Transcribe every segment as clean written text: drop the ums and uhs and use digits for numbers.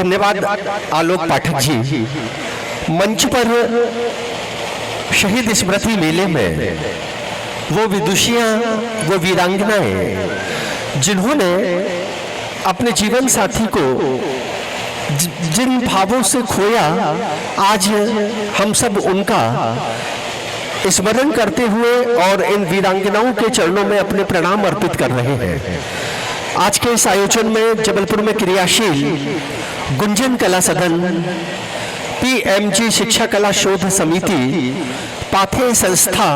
धन्यवाद आलोक पाठक जी। मंच पर शहीद स्मृति मेले में वो विदुषियां, वो वीरांगनाएं जिन्होंने अपने जीवन साथी को जिन भावों से खोया, आज हम सब उनका स्मरण करते हुए और इन वीरांगनाओं के चरणों में अपने प्रणाम अर्पित कर रहे हैं। आज के इस आयोजन में जबलपुर में क्रियाशील गुंजन कला सदन, पीएमजी शिक्षा कला शोध समिति, पाथे संस्था,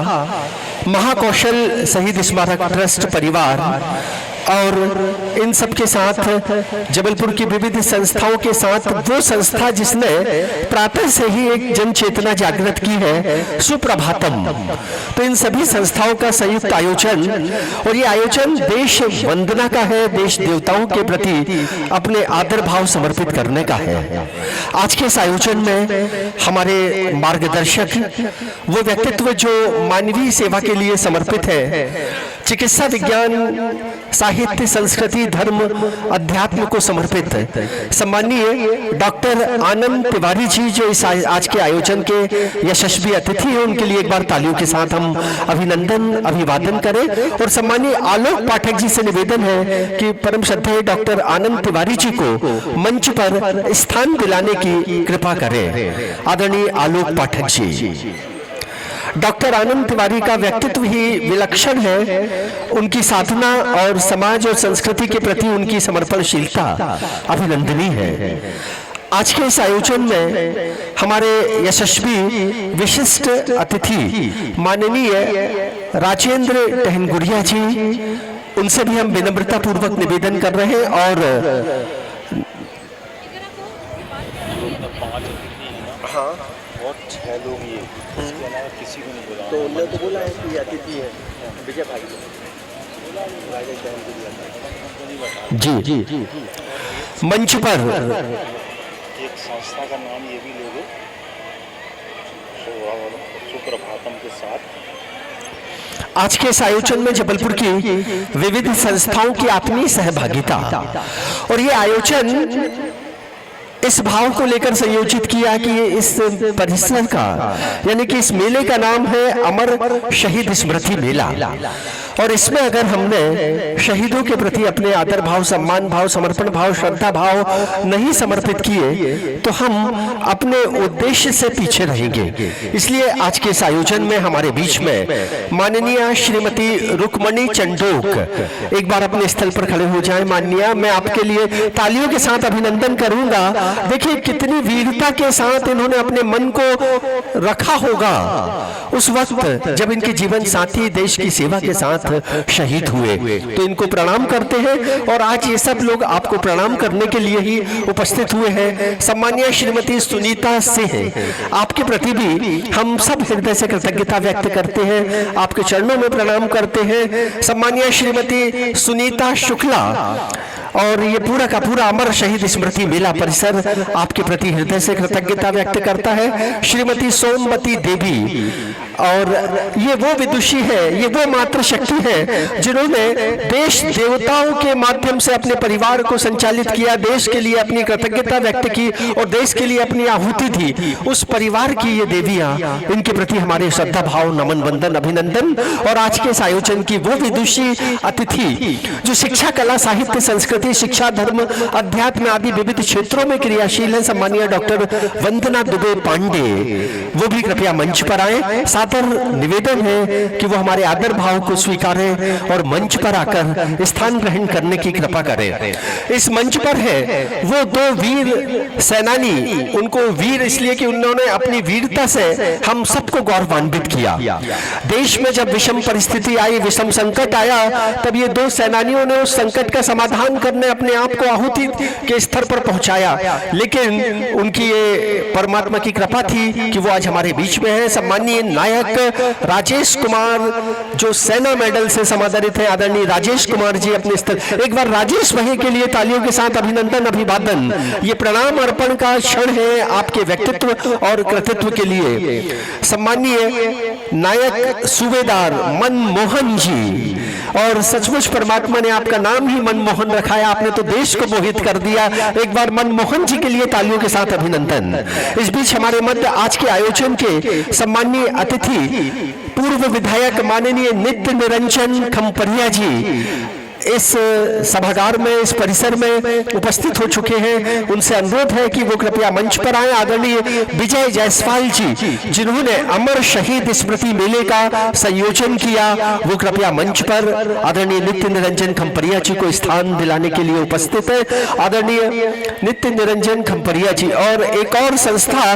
महाकौशल शहीद स्मारक ट्रस्ट परिवार और इन सब के साथ जबलपुर की विविध संस्थाओं के साथ वो संस्था जिसने प्रातः से ही एक जन चेतना जागृत की है, सुप्रभातम। तो इन सभी संस्थाओं का संयुक्त आयोजन, और ये आयोजन देश वंदना का है, देश देवताओं के प्रति अपने आदर भाव समर्पित करने का है। आज के इस आयोजन में हमारे मार्गदर्शक, वो व्यक्तित्व जो मानवीय सेवा के लिए समर्पित है, चिकित्सा विज्ञान, साहित्य, संस्कृति, धर्म, अध्यात्म को समर्पित सम्मानीय डॉक्टर आनंद तिवारी जी, जो इस आज के आयोजन के यशस्वी अतिथि हैं, उनके लिए एक बार तालियों के साथ हम अभिनंदन अभिवादन करें। और सम्मानीय आलोक पाठक जी से निवेदन है कि परम श्रद्धेय डॉक्टर आनंद तिवारी जी को मंच पर स्थान दिलाने की कृपा करें। आदरणीय आलोक पाठक जी। डॉक्टर आनंद तिवारी का व्यक्तित्व ही विलक्षण है, उनकी साधना और समाज और संस्कृति के प्रति उनकी समर्पणशीलता अभिनंदनीय है। आज के इस आयोजन में हमारे यशस्वी विशिष्ट अतिथि माननीय राजेंद्र टहनगुड़िया जी, उनसे भी हम विनम्रता पूर्वक निवेदन कर रहे हैं। और हाँ, और 6 लोग ये, इसके अलावा किसी को नहीं बोला। तो उन्होंने तो बोला है कि अतिथि है विजय भाई जी। मंच पर एक संस्था का नाम ये भी लोगे, सुप्रभातम के साथ। आज के इस आयोजन में जबलपुर की विविध संस्थाओं की आत्मीय सहभागिता, और ये आयोजन इस भाव को लेकर संयोजित किया कि ये इस परिसर का, यानी कि इस मेले का नाम है अमर शहीद स्मृति मेला। और इसमें अगर हमने शहीदों के प्रति अपने आदर भाव, सम्मान भाव, समर्पण भाव, श्रद्धा भाव नहीं समर्पित किए तो हम अपने उद्देश्य से पीछे रहेंगे। इसलिए आज के इस आयोजन में हमारे बीच में माननीय श्रीमती रुक्मणी चंडोक, एक बार अपने स्थल पर खड़े हो जाएं। माननीय, मैं आपके लिए तालियों के साथ अभिनंदन करूंगा। देखिए कितनी वीरता के साथ इन्होंने अपने मन को रखा होगा उस वक्त जब इनके जीवन साथी देश की सेवा के साथ शहीद हुए। तो इनको प्रणाम करते हैं, और आज ये सब लोग आपको प्रणाम करने के लिए ही उपस्थित हुए हैं। सम्मानीय श्रीमती सुनीता सिंह, आपके प्रति भी हम सब हृदय से कृतज्ञता व्यक्त करते हैं, आपके चरणों में प्रणाम करते हैं। सम्मानीय श्रीमती सुनीता शुक्ला, और ये पूरा का पूरा अमर शहीद स्मृति मेला परिसर आपके प्रति हृदय से कृतज्ञता व्यक्त करता है। श्रीमती सोमवती देवी, और ये वो विदुषी है, ये वो मातृशक्ति है जिन्होंने देश देवताओं के माध्यम से अपने परिवार को संचालित किया, देश के लिए अपनी कृतज्ञता व्यक्त की और देश के लिए अपनी आहुति दी। उस परिवार की ये देवियां, इनके प्रति हमारे श्रद्धा भाव, नमन, वंदन, अभिनंदन। और आज के इस आयोजन की वो विदुषी अतिथि जो शिक्षा, कला, साहित्य, संस्कृति, शिक्षा, धर्म, अध्यात्म आदि विविध क्षेत्रों में क्रियाशील है, सम्मानीय डॉक्टर वंदना दुबे पांडे, वो भी कृपया मंच पर आए। सादर निवेदन है कि वो हमारे आदर भाव को स्वीकारें और मंच पर आकर स्थान ग्रहण करने की कृपा करें। इस मंच पर है वो 2 वीर सेनानी, उनको वीर इसलिए कि उन्होंने अपनी वीरता से हम सबको गौरवान्वित किया। देश में जब विषम परिस्थिति आई, विषम संकट आया, तब ये 2 सेनानियों ने उस संकट का समाधान करने अपने आप को आहुति के स्तर पर पहुंचाया। लेकिन उनकी ये परमात्मा की कृपा थी कि वो आज हमारे बीच में है। सम्मानीय नायक राजेश कुमार, जो सेना मेडल से समादरित है, आदरणीय राजेश कुमार जी अपने स्तर, एक बार राजेश भाई के लिए तालियों के साथ अभिनंदन, अभिवादन। ये प्रणाम अर्पण का क्षण है आपके व्यक्तित्व और कृतित्व के लिए। सम्मानीय नायक सूबेदार मनमोहन जी, और सचमुच परमात्मा ने आपका नाम ही मनमोहन रखा दिखाया, आपने तो देश को मोहित कर दिया। एक बार मनमोहन जी के लिए तालियों के साथ अभिनंदन। इस बीच हमारे मध्य आज के आयोजन के सम्माननीय अतिथि पूर्व विधायक माननीय नित्य निरंजन खम्परिया जी इस सभागार में, इस परिसर में उपस्थित हो चुके हैं। उनसे अनुरोध है कि वो कृपया मंच पर आए। आदरणीय विजय जायसवाल जी, जिन्होंने अमर शहीद स्मृति मेले का संयोजन किया, वो कृपया मंच पर आदरणीय नित्य निरंजन खम्परिया जी को स्थान दिलाने के लिए उपस्थित है। आदरणीय नित्य निरंजन खम्परिया जी। और एक और संस्था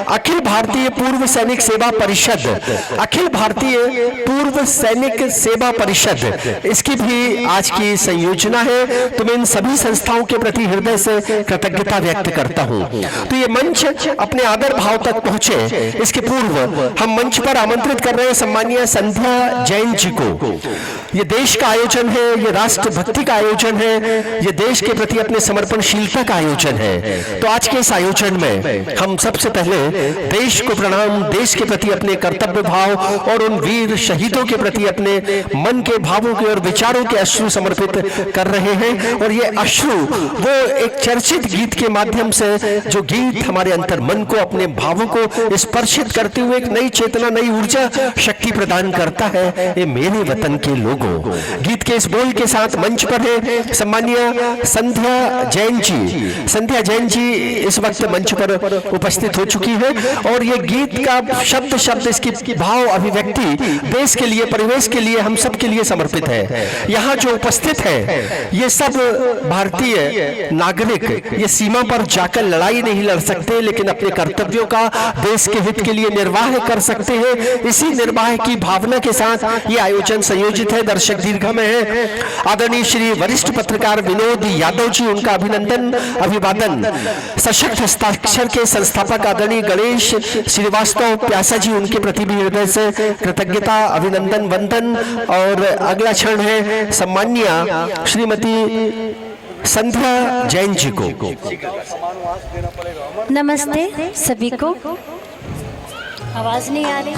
अखिल भारतीय पूर्व सैनिक सेवा परिषद, अखिल भारतीय पूर्व सैनिक सेवा परिषद, इसकी भी आज की संयोजना है। तो मैं इन सभी संस्थाओं के प्रति हृदय से कृतज्ञता व्यक्त करता हूं। तो ये मंच अपने आदर भाव तक पहुंचे, इसके पूर्व हम मंच पर आमंत्रित कर रहे हैं सम्माननीय संध्या जैन जी को। ये देश का आयोजन है, ये राष्ट्रभक्ति का आयोजन है, ये देश के प्रति अपने समर्पणशीलता का आयोजन है। तो आज के इस आयोजन में हम सबसे पहले देश को प्रणाम, देश के प्रति अपने कर्तव्य भाव और उन वीर शहीदों के प्रति अपने मन के भावों के और विचारों के अश्रु समर्पित कर रहे हैं। और ये अश्रु वो एक चर्चित गीत के माध्यम से, जो गीत हमारे अंतर मन को, अपने भावों को स्पर्शित करते हुए एक नई चेतना, नई ऊर्जा शक्ति प्रदान करता है। ये मेरे वतन के लोगों, गीत के इस बोल के साथ मंच पर है सम्माननीय संध्या जैन जी। संध्या जैन जी इस वक्त मंच पर उपस्थित हो चुकी है और ये गीत का शब्द शब्द, इसकी भाव अभिव्यक्ति देश के लिए, परिवेश के लिए, हम सब के लिए समर्पित है। यहाँ जो उपस्थित है ये सब भारतीय नागरिक, ये सीमा पर जाकर लड़ाई नहीं लड़ सकते, लेकिन अपने कर्तव्यों का देश के हित के लिए निर्वाह कर सकते हैं। इसी निर्वाह की भावना के साथ ये आयोजन संयोजित है। दर्शक दीर्घा में है आदरणीय श्री वरिष्ठ पत्रकार विनोद यादव जी, उनका अभिनंदन अभिवादन। सशक्त हस्ताक्षर के संस्थापक आदरणीय गणेश श्रीवास्तव प्यासा जी, उनके प्रति भी हृदय से कृतज्ञता अभिनंदन वंदन। और अगला क्षण है सम्माननीय श्रीमती संध्या जैन जी को। नमस्ते सभी को। आवाज नहीं आ रही?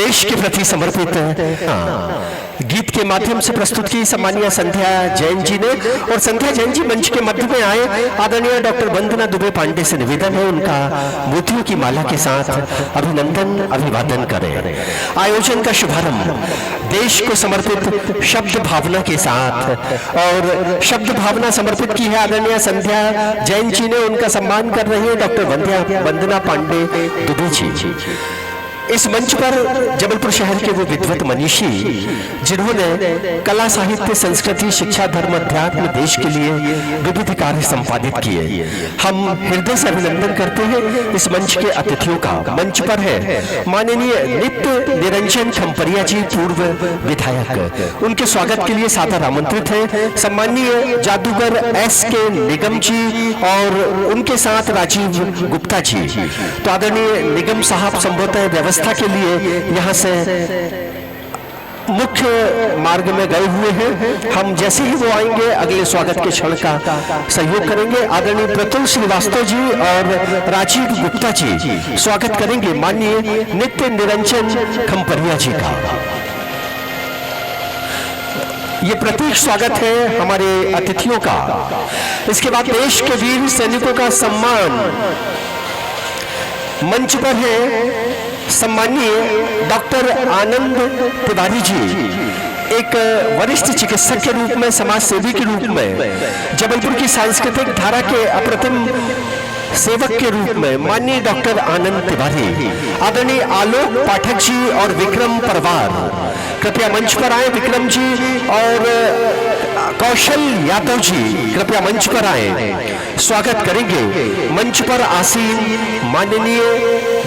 देश के प्रति समर्पित गीत के माध्यम से प्रस्तुत की सम्मानीय संध्या जैन जी ने। और संध्या जैन जी मंच के मध्य में आए। आदरणीय डॉक्टर वंदना दुबे पांडे से निवेदन है उनका मोतियों की माला के साथ अभिनंदन अभिवादन करें। आयोजन का शुभारंभ देश को समर्पित शब्द भावना के साथ, और शब्द भावना समर्पित की है आदरणीय संध्या जैन जी ने। उनका सम्मान कर रही है डॉक्टर वंदना पांडे दुबे जी। इस मंच पर जबलपुर शहर के वो विद्वत मनीषी जिन्होंने कला साहित्य संस्कृति शिक्षा धर्म अध्यात्म देश के लिए विविध कार्य संपादित किए, हम हृदय से अभिनंदन करते हैं इस मंच के अतिथियों का। मंच पर है माननीय नित्य निरंजन खम्परिया जी, पूर्व विधायक। उनके स्वागत के लिए सादर आमंत्रित है सम्मानीय जादूगर SK निगम जी और उनके साथ राजीव गुप्ता जी। तो आदरणीय निगम साहब संभवतः व्यवस्था के लिए यहाँ से मुख्य मार्ग में गए हुए हैं। हम जैसे ही वो आएंगे अगले स्वागत के क्षण का सहयोग करेंगे। आदरणीय प्रतुल श्रीवास्तव जी और राजीव गुप्ता जी स्वागत करेंगे माननीय नित्य निरंजन खम्परिया जी का। ये प्रतीक स्वागत है हमारे अतिथियों का। इसके बाद देश के वीर सैनिकों का सम्मान मंच पर है सम्मानीय डॉक्टर आनंद तिवारी जी, एक वरिष्ठ चिकित्सक के रूप में, समाज सेवी के रूप में, जबलपुर की सांस्कृतिक धारा के अप्रतिम सेवक के रूप में माननीय डॉक्टर आनंद तिवारी। आदरणीय आलोक पाठक जी और विक्रम परवार कृपया मंच पर आए। विक्रम जी और कौशल यादव जी कृपया मंच पर आए, स्वागत करेंगे मंच पर आसीन माननीय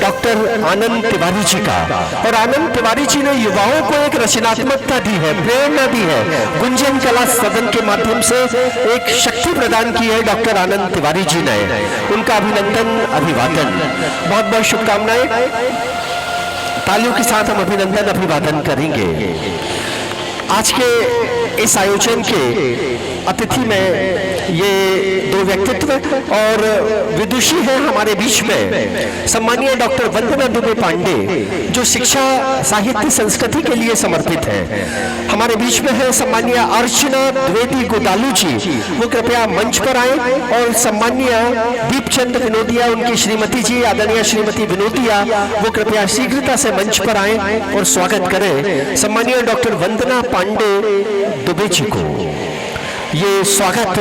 डॉक्टर आनंद तिवारी जी का। और आनंद तिवारी जी ने युवाओं को एक रचनात्मकता दी है, प्रेरणा दी है, गुंजन कला सदन के माध्यम से एक शक्ति प्रदान की है डॉक्टर आनंद तिवारी जी ने। उनका अभिनंदन अभिवादन, बहुत बहुत शुभकामनाएं। तालियों के साथ हम अभिनंदन अभिवादन करेंगे। आज के इस आयोजन के अतिथि में ये दो व्यक्तित्व और विदुषी हैं हमारे बीच में। सम्मानीय डॉक्टर वंदना दुबे पांडे जो शिक्षा साहित्य संस्कृति के लिए समर्पित है, हमारे बीच में है सम्मानीय अर्चना द्विवेदी गोदालू जी, वो कृपया मंच पर आए। और सम्मानीय दीपचंद विनोदिया, उनकी श्रीमती जी आदरणीय श्रीमती विनोदिया, वो कृपया शीघ्रता से मंच पर आए और स्वागत करें सम्मानीय डॉक्टर वंदना पांडे दुबे जी को। ये स्वागत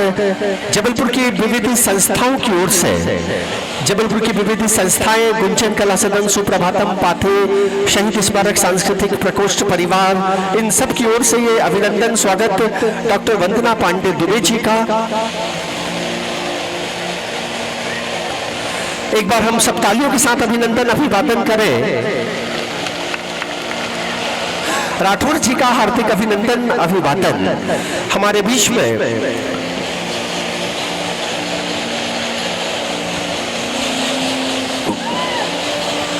जबलपुर की विविध संस्थाओं की ओर से, जबलपुर की विविध संस्थाएं, गुंजन कला सदन, सुप्रभातम, पाथे, शहीद स्मारक, सांस्कृतिक प्रकोष्ठ परिवार, इन सब की ओर से ये अभिनंदन स्वागत डॉक्टर वंदना पांडे दुबे जी का। एक बार हम सब तालियों के साथ अभिनंदन अभिवादन करें। राठौर जी का हार्दिक अभिनंदन अभिवादन। हमारे बीच में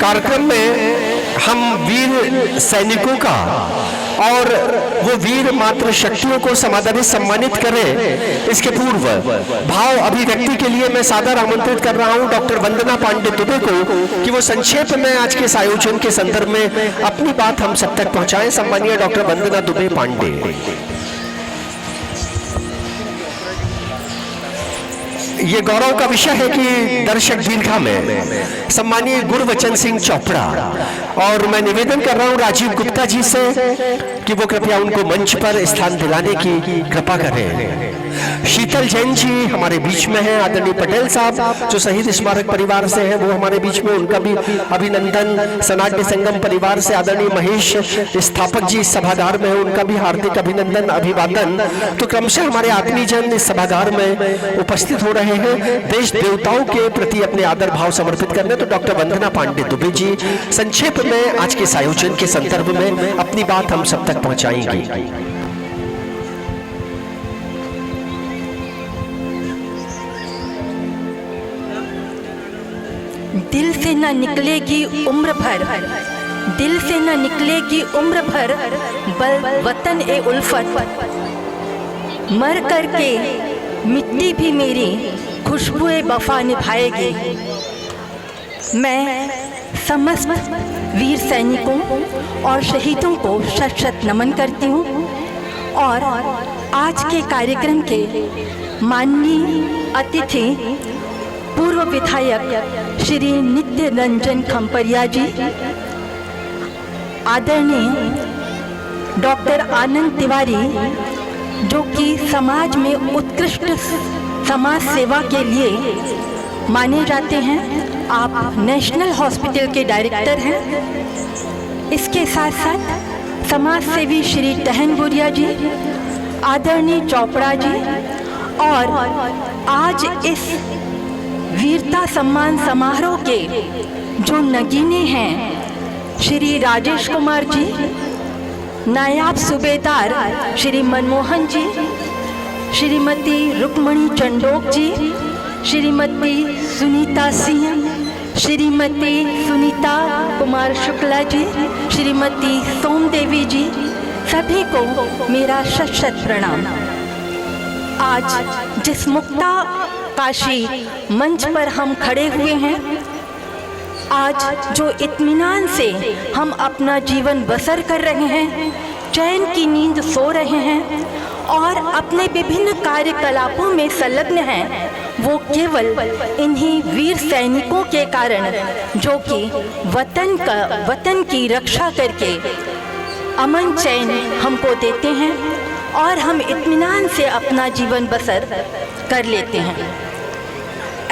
कार्यक्रम में हम वीर सैनिकों का और वो वीर मातृ शक्तियों को समादरित सम्मानित करें, इसके पूर्व भाव अभिव्यक्ति के लिए मैं सादर आमंत्रित कर रहा हूं डॉक्टर वंदना पांडे दुबे को कि वो संक्षेप में आज के इस आयोजन के संदर्भ में अपनी बात हम सब तक पहुंचाएं। सम्मानीय डॉक्टर वंदना दुबे पांडे। ये गौरव का विषय है कि दर्शक दीर्घा में सम्मानीय गुरवचन सिंह चोपड़ा, और मैं निवेदन कर रहा हूं राजीव गुप्ता जी से कि वो कृपया उनको मंच पर स्थान दिलाने की कृपा करें। शीतल जैन जी हमारे बीच में हैं। आदरणीय पटेल साहब जो शहीद स्मारक परिवार से हैं वो हमारे बीच में, उनका भी अभिनंदन। सनाट्य संगम परिवार से आदरणीय महेश स्थापक जी सभागार में हैं, उनका भी हार्दिक अभिनंदन अभिवादन। तो क्रमशः हमारे आत्मीय जन इस सभागार में उपस्थित हो रहे हैं देश देवताओं के प्रति अपने आदर भाव समर्पित करने। तो डॉक्टर वंदना पांडे दुबे जी संक्षेप में आज के इस आयोजन के संदर्भ में अपनी बात हम सब तक पहुंचाएंगे। दिल से न निकलेगी उम्र भर, दिल से न निकलेगी उम्र भर, बल वतन ए उल्फत, मर कर के मिट्टी भी मेरी खुशबुए वफा निभाएगी। मैं समस्त वीर सैनिकों और शहीदों को शत शत नमन करती हूँ। और आज के कार्यक्रम के माननीय अतिथि पूर्व विधायक श्री नित्य रंजन खम्परिया जी, आदरणीय डॉक्टर आनंद तिवारी जो कि समाज में उत्कृष्ट समाज सेवा के लिए माने जाते हैं, आप नेशनल हॉस्पिटल के डायरेक्टर हैं। इसके साथ साथ समाज सेवी श्री टहन बुरिया जी, आदरणीय चोपड़ा जी, और आज इस वीरता सम्मान समारोह के जो नगीने हैं श्री राजेश कुमार जी, नायब सूबेदार श्री मनमोहन जी, श्रीमती रुक्मणी चंडोक जी, श्रीमती सुनीता सिंह, श्रीमती सुनीता कुमार शुक्ला जी, श्रीमती सोमदेवी जी, सभी को मेरा शत शत प्रणाम। आज जिस मुक्ता काशी मंच पर हम खड़े हुए हैं, आज जो इत्मीनान से हम अपना जीवन बसर कर रहे हैं, चैन की नींद सो रहे हैं और अपने विभिन्न कार्यकलापों में संलग्न हैं, वो केवल इन्हीं वीर सैनिकों के कारण जो कि वतन की रक्षा करके अमन चैन हमको देते हैं और हम इत्मीनान से अपना जीवन बसर कर लेते हैं।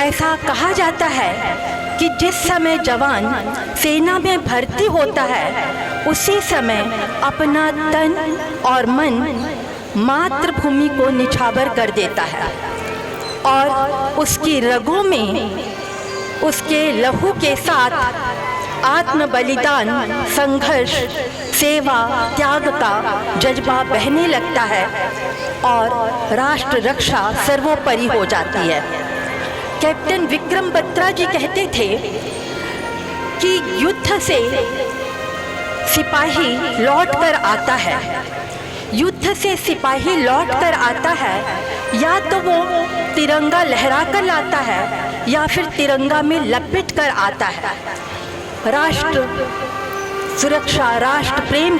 ऐसा कहा जाता है कि जिस समय जवान सेना में भर्ती होता है, उसी समय अपना तन और मन मातृभूमि को निछावर कर देता है और उसकी रगों में उसके लहू के साथ आत्म बलिदान, संघर्ष, सेवा, त्याग का जज्बा बहने लगता है और राष्ट्र रक्षा सर्वोपरि हो जाती है। कैप्टन विक्रम बत्रा जी कहते थे कि युद्ध से सिपाही लौट कर आता है, युद्ध से सिपाही लौट कर आता है, या तो वो तिरंगा लहरा कर लाता है या फिर तिरंगा में लपेट कर आता है। राष्ट्र सुरक्षा, राष्ट्र प्रेम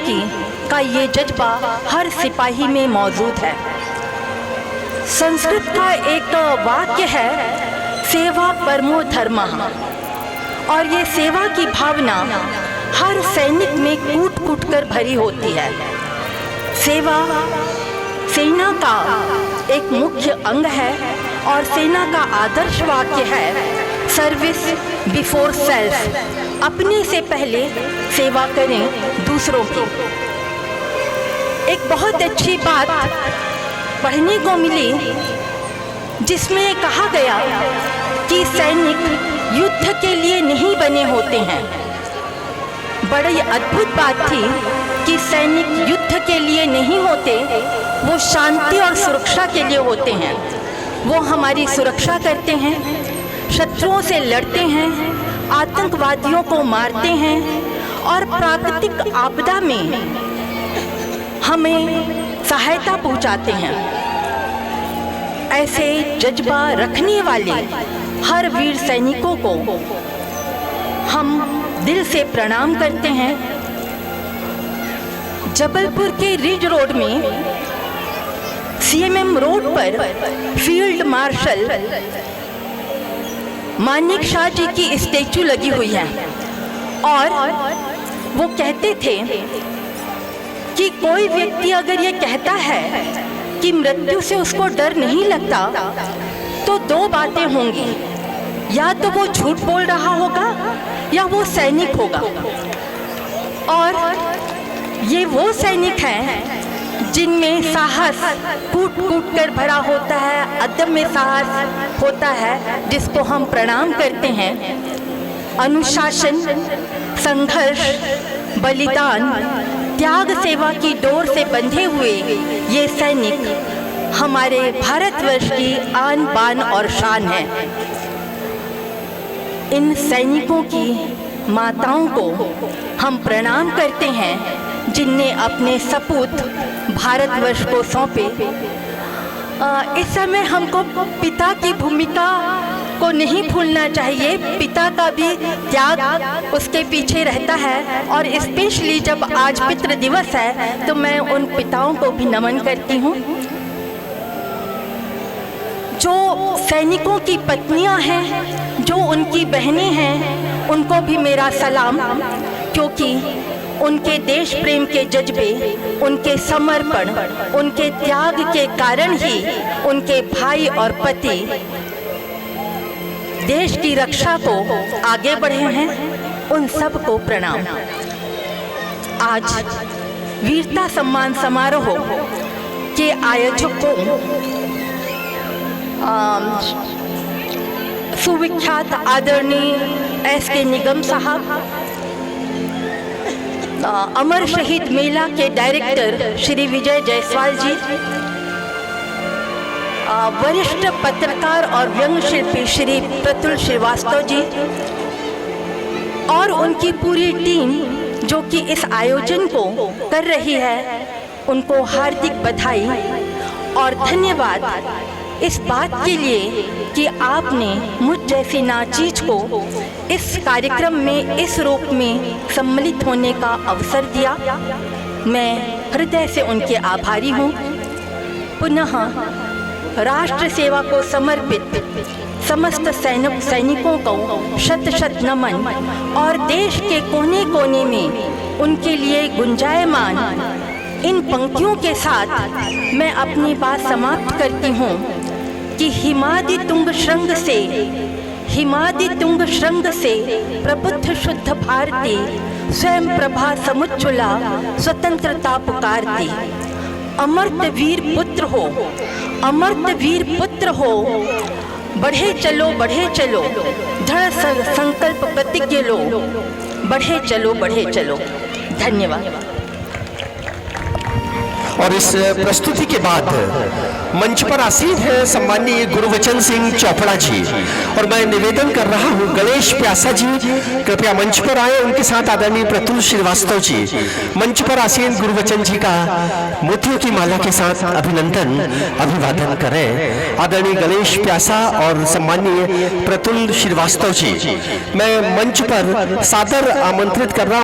का ये जज्बा हर सिपाही में मौजूद है। संस्कृत का एक वाक्य है, सेवा परमो धर्मः, और ये सेवा की भावना हर सैनिक में कूट कूट कर भरी होती है। सेवा सेना का एक मुख्य अंग है और सेना का आदर्श वाक्य है, सर्विस बिफोर सेल्फ, अपने से पहले सेवा करें दूसरों की। एक बहुत अच्छी बात पढ़ने को मिली जिसमें कहा गया कि सैनिक युद्ध के लिए नहीं बने होते हैं। बड़ी अद्भुत बात थी कि सैनिक युद्ध के लिए नहीं होते, वो शांति और सुरक्षा के लिए होते हैं। वो हमारी सुरक्षा करते हैं, शत्रुओं से लड़ते हैं, आतंकवादियों को मारते हैं और प्राकृतिक आपदा में हमें सहायता पहुंचाते हैं। ऐसे जज्बा रखने वाले हर वीर सैनिकों को हम दिल से प्रणाम करते हैं। जबलपुर के रिज रोड में सीएमएम रोड पर फील्ड मार्शल मानेक शॉ जी की स्टैचू लगी हुई है और वो कहते थे कि कोई व्यक्ति अगर ये कहता है कि मृत्यु से उसको डर नहीं लगता तो दो बातें होंगी, या तो वो झूठ बोल रहा होगा या वो सैनिक होगा। और ये वो सैनिक हैं जिनमें साहस कूट कूट कर भरा होता है, अदम्य साहस होता है, जिसको हम प्रणाम करते हैं। अनुशासन, संघर्ष, बलिदान, त्याग, सेवा की डोर से बंधे हुए ये सैनिक हमारे भारतवर्ष की आन बान और शान है। इन सैनिकों की माताओं को हम प्रणाम करते हैं जिनने अपने सपूत भारतवर्ष को सौंपे। इस समय हमको पिता की भूमिका को नहीं भूलना चाहिए। पिता का भी त्याग उसके पीछे रहता है, और स्पेशली जब आज पितृ दिवस है तो मैं उन पिताओं को भी नमन करती हूँ। जो सैनिकों की पत्नियां हैं, जो उनकी बहनें हैं, उनको भी मेरा सलाम, क्योंकि उनके देश प्रेम के जज्बे, उनके समर्पण, उनके त्याग के कारण ही उनके भाई और पति देश की रक्षा को आगे बढ़े हैं। उन सब को प्रणाम। आज वीरता सम्मान समारोह के आयोजकों सुविख्यात आदरणीय S.K. निगम साहब, अमर शहीद मेला के डायरेक्टर श्री विजय जायसवाल जी, वरिष्ठ पत्रकार और व्यंग्य शिल्पी श्री प्रतुल श्रीवास्तव जी और उनकी पूरी टीम जो कि इस आयोजन को कर रही है, उनको हार्दिक बधाई और धन्यवाद इस बात के लिए कि आपने मुझ जैसी नाचीज को इस कार्यक्रम में इस रूप में सम्मिलित होने का अवसर दिया। मैं हृदय से उनके आभारी हूँ। पुनः राष्ट्र सेवा को समर्पित समस्त सैनिकों को शत शत नमन, और देश के कोने कोने में उनके लिए गुंजायमान इन पंक्तियों के साथ मैं अपनी बात समाप्त करती हूँ कि हिमादि तुंग श्रृंग से प्रबुद्ध शुद्ध भारती, स्वयं प्रभा समुज्ज्वला स्वतंत्रता पुकारती। अमर्त वीर पुत्र हो, बढ़े चलो दृढ़ संकल्प प्रतिज्ञ लो, बढ़े चलो। धन्यवाद। और इस प्रस्तुति के बाद मंच पर आसीन है सम्माननीय गुरुवचन सिंह चोपड़ा जी, और मैं निवेदन कर रहा हूं गणेश प्यासा जी कृपया मंच पर आए। उनके साथ आदरणीय प्रतुल श्रीवास्तव जी मंच पर आसीन गुरुवचन जी का मोतियों की माला के साथ अभिवादन करें। आदरणीय गणेश प्यासा और सम्माननीय प्रतुल श्रीवास्तव जी मैं मंच पर सादर आमंत्रित कर रहा हूं।